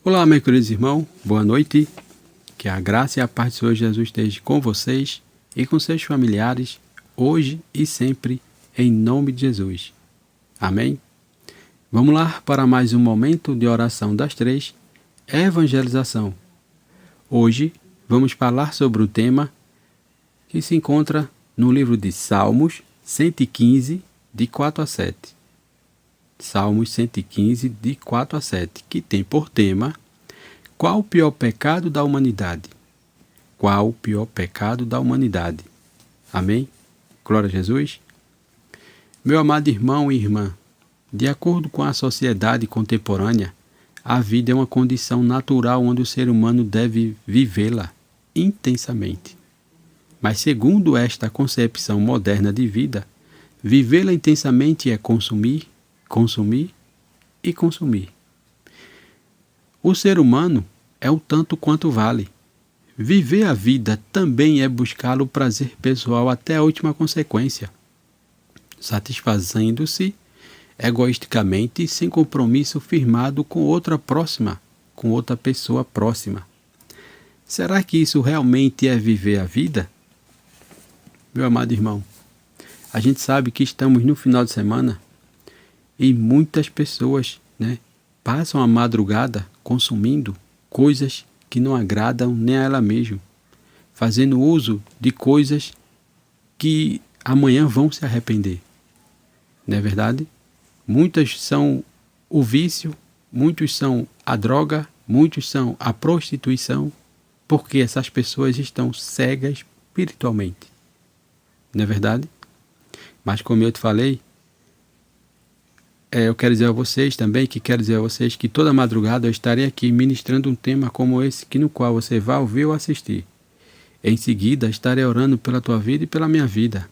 Olá, meus queridos irmãos, boa noite. Que a graça e a paz do Senhor Jesus esteja com vocês e com seus familiares, hoje e sempre, em nome de Jesus. Amém? Vamos lá para mais um momento de oração das três, evangelização. Hoje vamos falar sobre um tema que se encontra no livro de Salmos 115, de 4 a 7. Salmos 115, de 4 a 7, que tem por tema: qual o pior pecado da humanidade? Qual o pior pecado da humanidade? Amém? Glória a Jesus. Meu amado irmão e irmã, de acordo com a sociedade contemporânea, a vida é uma condição natural onde o ser humano deve vivê-la intensamente. Mas segundo esta concepção moderna de vida, vivê-la intensamente é consumir, consumir e consumir. O ser humano é o tanto quanto vale. Viver a vida também é buscar o prazer pessoal até a última consequência, satisfazendo-se egoisticamente sem compromisso firmado com outra próxima, com outra pessoa próxima. Será que isso realmente é viver a vida? Meu amado irmão, a gente sabe que estamos no final de semana e muitas pessoas, passam a madrugada consumindo coisas que não agradam nem a ela mesma, fazendo uso de coisas que amanhã vão se arrepender. Não é verdade? Muitas são o vício, muitos são a droga, muitos são a prostituição, porque essas pessoas estão cegas espiritualmente. Não é verdade? Mas como eu te falei, eu quero dizer a vocês também, que toda madrugada eu estarei aqui ministrando um tema como esse, no qual você vai ouvir ou assistir. Em seguida, estarei orando pela tua vida e pela minha vida.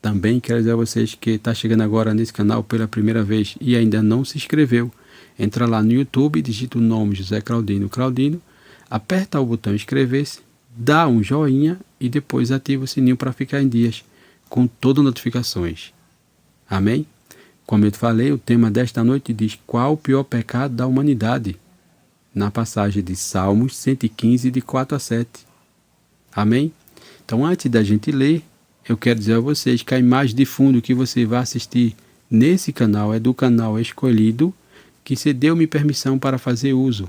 Também quero dizer a vocês que está chegando agora nesse canal pela primeira vez e ainda não se inscreveu. Entra lá no YouTube, digita o nome José Claudino, aperta o botão inscrever-se, dá um joinha e depois ativa o sininho para ficar em dias com todas as notificações. Amém? Como eu te falei, o tema desta noite diz: qual o pior pecado da humanidade? Na passagem de Salmos 115, de 4 a 7. Amém? Então, antes da gente ler, eu quero dizer a vocês que a imagem de fundo que você vai assistir nesse canal é do canal escolhido, que você deu-me permissão para fazer uso.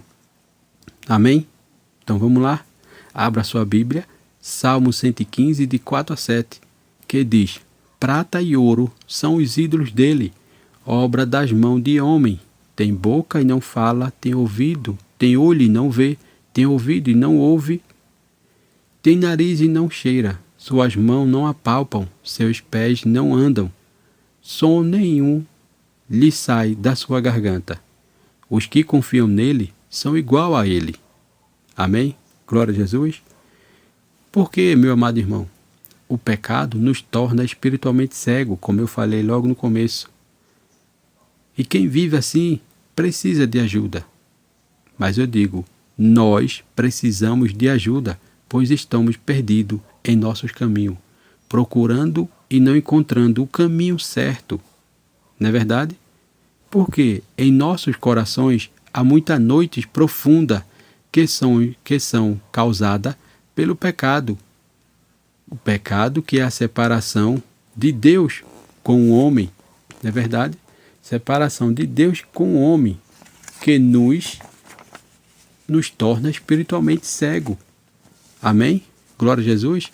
Amém? Então vamos lá. Abra sua Bíblia, Salmo 115, de 4 a 7, que diz: prata e ouro são os ídolos dele, obra das mãos de homem. Tem boca e não fala, tem ouvido, tem olho e não vê, tem ouvido e não ouve, tem nariz e não cheira, suas mãos não apalpam, seus pés não andam, som nenhum lhe sai da sua garganta. Os que confiam nele são igual a ele. Amém? Glória a Jesus. Porque, meu amado irmão, o pecado nos torna espiritualmente cego, como eu falei logo no começo. E quem vive assim precisa de ajuda. Mas eu digo, nós precisamos de ajuda, pois estamos perdidos em nossos caminhos, procurando e não encontrando o caminho certo. Não é verdade? Porque em nossos corações há muitas noites profundas que são causadas pelo pecado. O pecado que é a separação de Deus com o homem. Não é verdade? Separação de Deus com o homem, que nos torna espiritualmente cego. Amém? Glória a Jesus.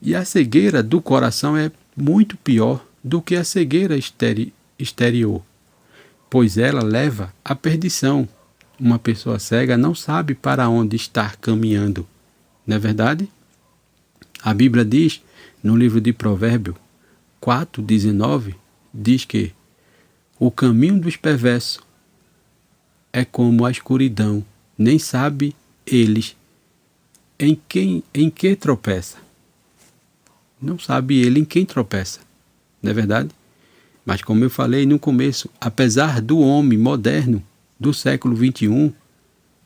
E a cegueira do coração é muito pior do que a cegueira exterior, pois ela leva à perdição. Uma pessoa cega não sabe para onde está caminhando. Não é verdade? A Bíblia diz, no livro de Provérbios 4:19, diz que o caminho dos perversos é como a escuridão, nem sabe eles em que tropeça. Não sabe ele em quem tropeça. Não é verdade? Mas como eu falei no começo, apesar do homem moderno do século XXI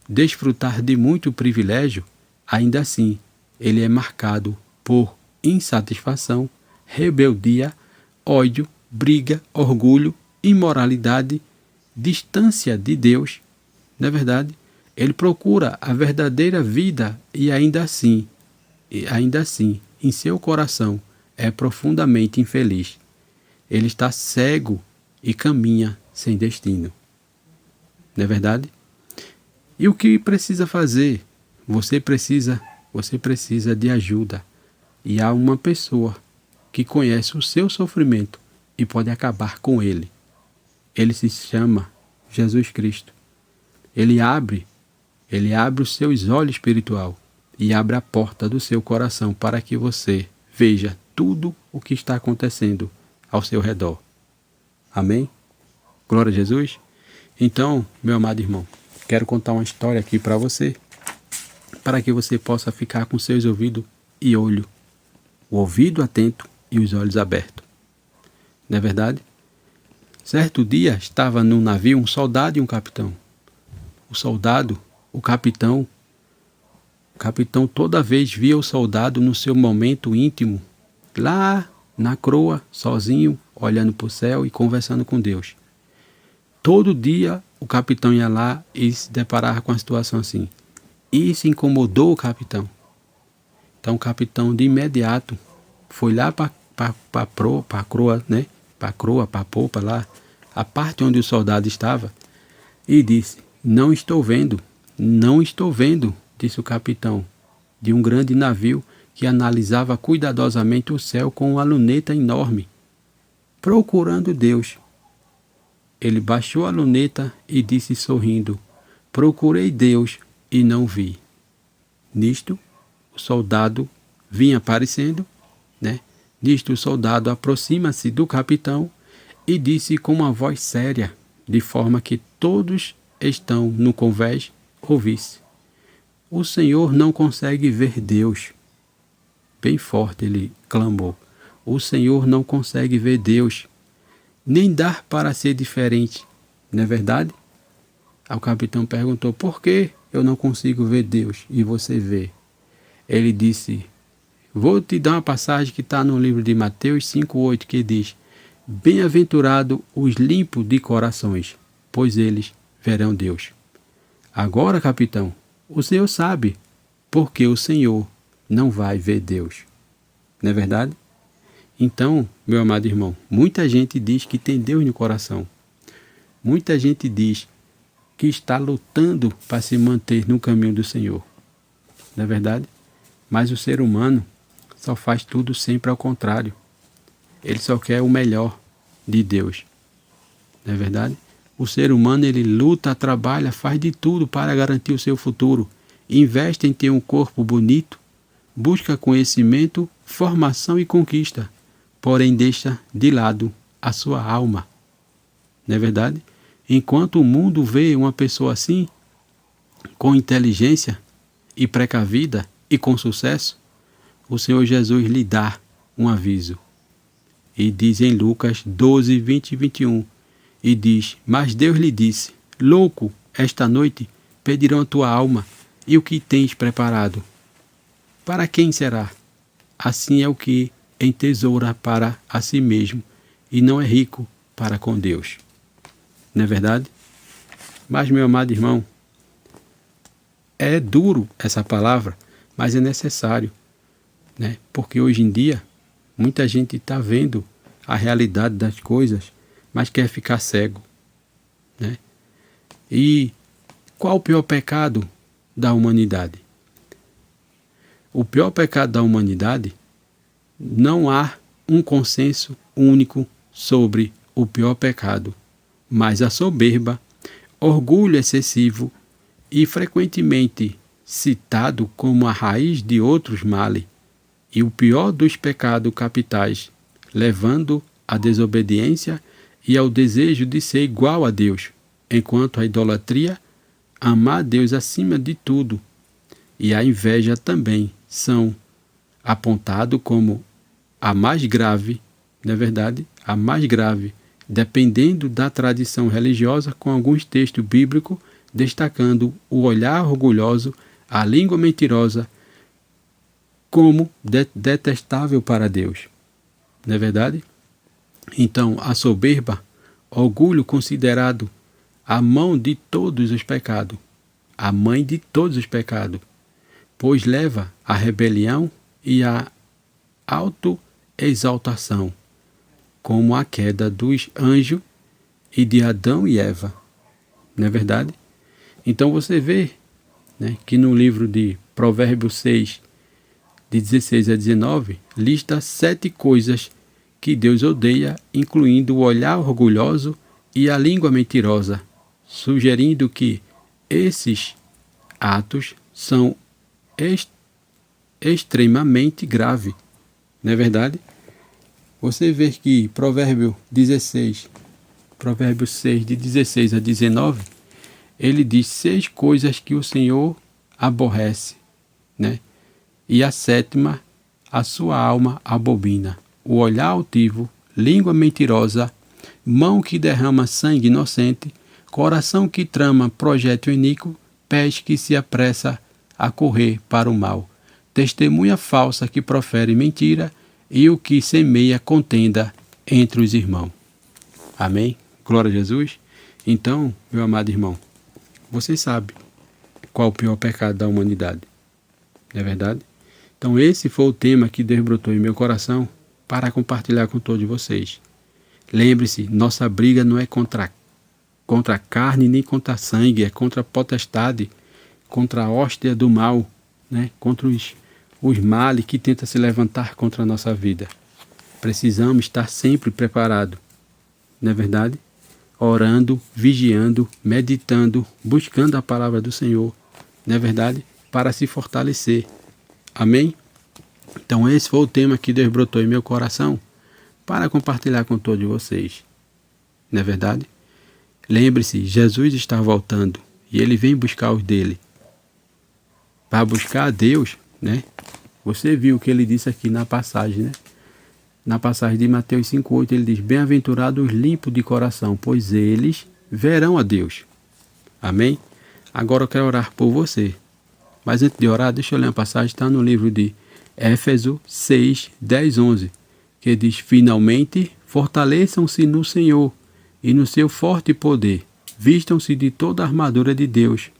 desfrutar de muito privilégio, ainda assim ele é marcado por insatisfação, rebeldia, ódio, briga, orgulho, imoralidade, distância de Deus, não é verdade? Ele procura a verdadeira vida e ainda assim, em seu coração, é profundamente infeliz. Ele está cego e caminha sem destino. Não é verdade? E o que precisa fazer? Você precisa de ajuda. E há uma pessoa que conhece o seu sofrimento e pode acabar com ele. Ele se chama Jesus Cristo. Ele abre os seus olhos espiritual e abre a porta do seu coração para que você veja tudo o que está acontecendo ao seu redor. Amém? Glória a Jesus. Então, meu amado irmão, quero contar uma história aqui para você, para que você possa ficar com seus ouvidos e olho, o ouvido atento e os olhos abertos. Não é verdade? Certo dia estava num navio um soldado e um capitão. O capitão toda vez via o soldado no seu momento íntimo, lá na croa, sozinho, olhando para o céu e conversando com Deus. Todo dia o capitão ia lá e se deparava com a situação assim. Isso incomodou o capitão. Então o capitão de imediato foi lá para a croa, né? Para a popa lá, a parte onde o soldado estava, e disse: não estou vendo, disse o capitão de um grande navio que analisava cuidadosamente o céu com uma luneta enorme, procurando Deus. Ele baixou a luneta e disse sorrindo: procurei Deus e não vi. Nisto, o soldado vinha aparecendo, né? Nisto, o soldado aproxima-se do capitão e disse com uma voz séria, de forma que todos estão no convés ouvisse: o Senhor não consegue ver Deus. Bem forte ele clamou: o Senhor não consegue ver Deus, nem dar para ser diferente, não é verdade? O capitão perguntou: por que eu não consigo ver Deus e você vê? Ele disse: vou te dar uma passagem que está no livro de Mateus 5,8, que diz: bem-aventurado os limpos de corações, pois eles verão Deus. Agora, capitão, o senhor sabe porque o Senhor não vai ver Deus. Não é verdade? Então, meu amado irmão, muita gente diz que tem Deus no coração. Muita gente diz que está lutando para se manter no caminho do Senhor. Não é verdade? Mas o ser humano só faz tudo sempre ao contrário. Ele só quer o melhor de Deus. Não é verdade? O ser humano, ele luta, trabalha, faz de tudo para garantir o seu futuro. Investe em ter um corpo bonito, busca conhecimento, formação e conquista, porém deixa de lado a sua alma. Não é verdade? Enquanto o mundo vê uma pessoa assim, com inteligência e precavida e com sucesso, o Senhor Jesus lhe dá um aviso. E diz em Lucas 12, 20 e 21, e diz: mas Deus lhe disse: louco, esta noite pedirão a tua alma, e o que tens preparado? Para quem será? Assim é o que entesoura para a si mesmo, e não é rico para com Deus. Não é verdade? Mas, meu amado irmão, é duro essa palavra, mas é necessário, né? Porque hoje em dia, muita gente está vendo a realidade das coisas, mas quer ficar cego, né? E qual o pior pecado da humanidade? O pior pecado da humanidade, não há um consenso único sobre o pior pecado, mas a soberba, orgulho excessivo e frequentemente citado como a raiz de outros males, e o pior dos pecados capitais, levando à desobediência e ao desejo de ser igual a Deus, enquanto a idolatria, amar Deus acima de tudo, e a inveja também são apontados como a mais grave, não é verdade? A mais grave, dependendo da tradição religiosa, com alguns textos bíblicos destacando o olhar orgulhoso, a língua mentirosa, como detestável para Deus. Não é verdade? Então, a soberba, orgulho considerado a mão de todos os pecados, a mãe de todos os pecados, pois leva à rebelião e à autoexaltação, como a queda dos anjos e de Adão e Eva. Não é verdade? Então você vê, né, que no livro de Provérbios 6, de 16 a 19, lista 7 coisas que Deus odeia, incluindo o olhar orgulhoso e a língua mentirosa, sugerindo que esses atos são extremamente graves. Não é verdade? Você vê que Provérbios 6, de 16 a 19, ele diz 6 coisas que o Senhor aborrece, né? E a 7ª, a sua alma abomina: o olhar altivo, língua mentirosa, mão que derrama sangue inocente, coração que trama projeto iníquo, pés que se apressa a correr para o mal, testemunha falsa que profere mentira e o que semeia contenda entre os irmãos. Amém? Glória a Jesus. Então, meu amado irmão, você sabe qual o pior pecado da humanidade, não é verdade? Então esse foi o tema que Deus brotou em meu coração para compartilhar com todos vocês. Lembre-se, nossa briga não é contra a carne nem contra sangue, é contra a potestade, contra a hóstia do mal, né? Contra os males que tentam se levantar contra a nossa vida. Precisamos estar sempre preparados, não é verdade? Orando, vigiando, meditando, buscando a palavra do Senhor, não é verdade? Para se fortalecer. Amém? Então esse foi o tema que Deus brotou em meu coração para compartilhar com todos vocês. Não é verdade? Lembre-se, Jesus está voltando e Ele vem buscar os dele. Para buscar a Deus, né? Você viu o que Ele disse aqui na passagem, né? Na passagem de Mateus 5,8, Ele diz: bem-aventurados os limpos de coração, pois eles verão a Deus. Amém? Agora eu quero orar por você. Mas antes de orar, deixa eu ler uma passagem, está no livro de Éfeso 6, 10, 11, que diz: finalmente, fortaleçam-se no Senhor e no seu forte poder, vistam-se de toda a armadura de Deus,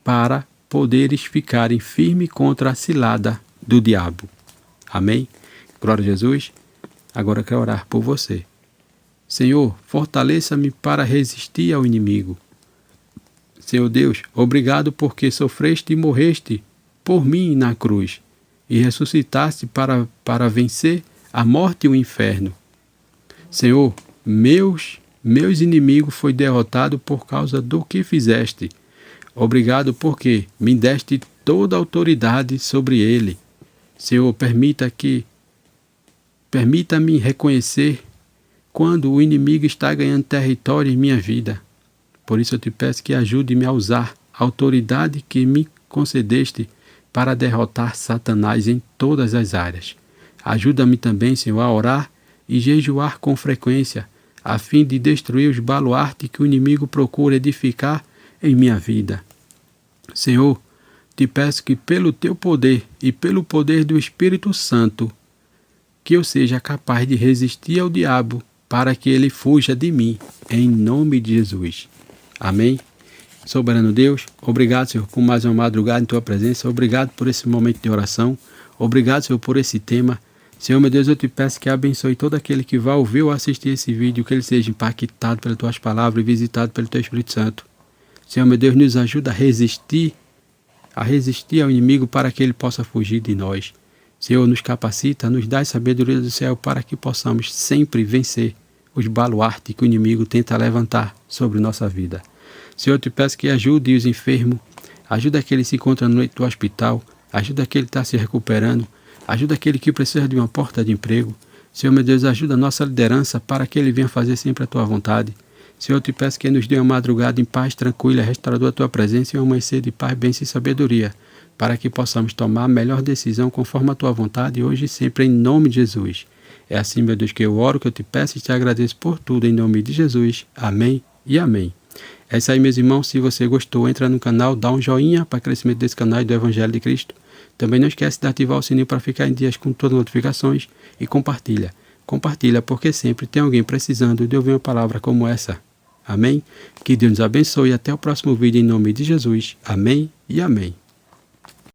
para poderes ficarem firmes contra a cilada do diabo. Amém? Glória a Jesus. Agora eu quero orar por você. Senhor, fortaleça-me para resistir ao inimigo. Senhor Deus, obrigado porque sofreste e morreste por mim na cruz e ressuscitaste para vencer a morte e o inferno. Senhor, meus inimigos foi derrotado por causa do que fizeste. Obrigado porque me deste toda a autoridade sobre ele. Senhor, permita-me reconhecer quando o inimigo está ganhando território em minha vida. Por isso eu te peço que ajude-me a usar a autoridade que me concedeste para derrotar Satanás em todas as áreas. Ajuda-me também, Senhor, a orar e jejuar com frequência, a fim de destruir os baluartes que o inimigo procura edificar em minha vida. Senhor, te peço que pelo teu poder e pelo poder do Espírito Santo, que eu seja capaz de resistir ao diabo para que ele fuja de mim, em nome de Jesus. Amém? Soberano Deus, obrigado, Senhor, por mais uma madrugada em Tua presença. Obrigado por esse momento de oração. Obrigado, Senhor, por esse tema. Senhor, meu Deus, eu te peço que abençoe todo aquele que vai ouvir ou assistir esse vídeo, que ele seja impactado pelas Tuas palavras e visitado pelo Teu Espírito Santo. Senhor, meu Deus, nos ajuda a resistir ao inimigo para que ele possa fugir de nós. Senhor, nos capacita, nos dá a sabedoria do céu para que possamos sempre vencer os baluartes que o inimigo tenta levantar sobre nossa vida. Senhor, eu te peço que ajude os enfermos, ajuda aquele que se encontra no leito do hospital, ajuda aquele que está se recuperando, ajuda aquele que precisa de uma porta de emprego. Senhor, meu Deus, ajuda a nossa liderança para que ele venha fazer sempre a Tua vontade. Senhor, eu te peço que nos dê uma madrugada em paz, tranquila, restauradora a Tua presença e um amanhecer de paz, bênção e sabedoria, para que possamos tomar a melhor decisão conforme a Tua vontade, hoje e sempre, em nome de Jesus. É assim, meu Deus, que eu oro, que eu te peço e te agradeço por tudo, em nome de Jesus. Amém e amém. É isso aí, meus irmãos. Se você gostou, entra no canal, dá um joinha para o crescimento desse canal e do Evangelho de Cristo. Também não esquece de ativar o sininho para ficar em dias com todas as notificações e compartilha. Compartilha, porque sempre tem alguém precisando de ouvir uma palavra como essa. Amém? Que Deus nos abençoe e até o próximo vídeo em nome de Jesus. Amém e amém.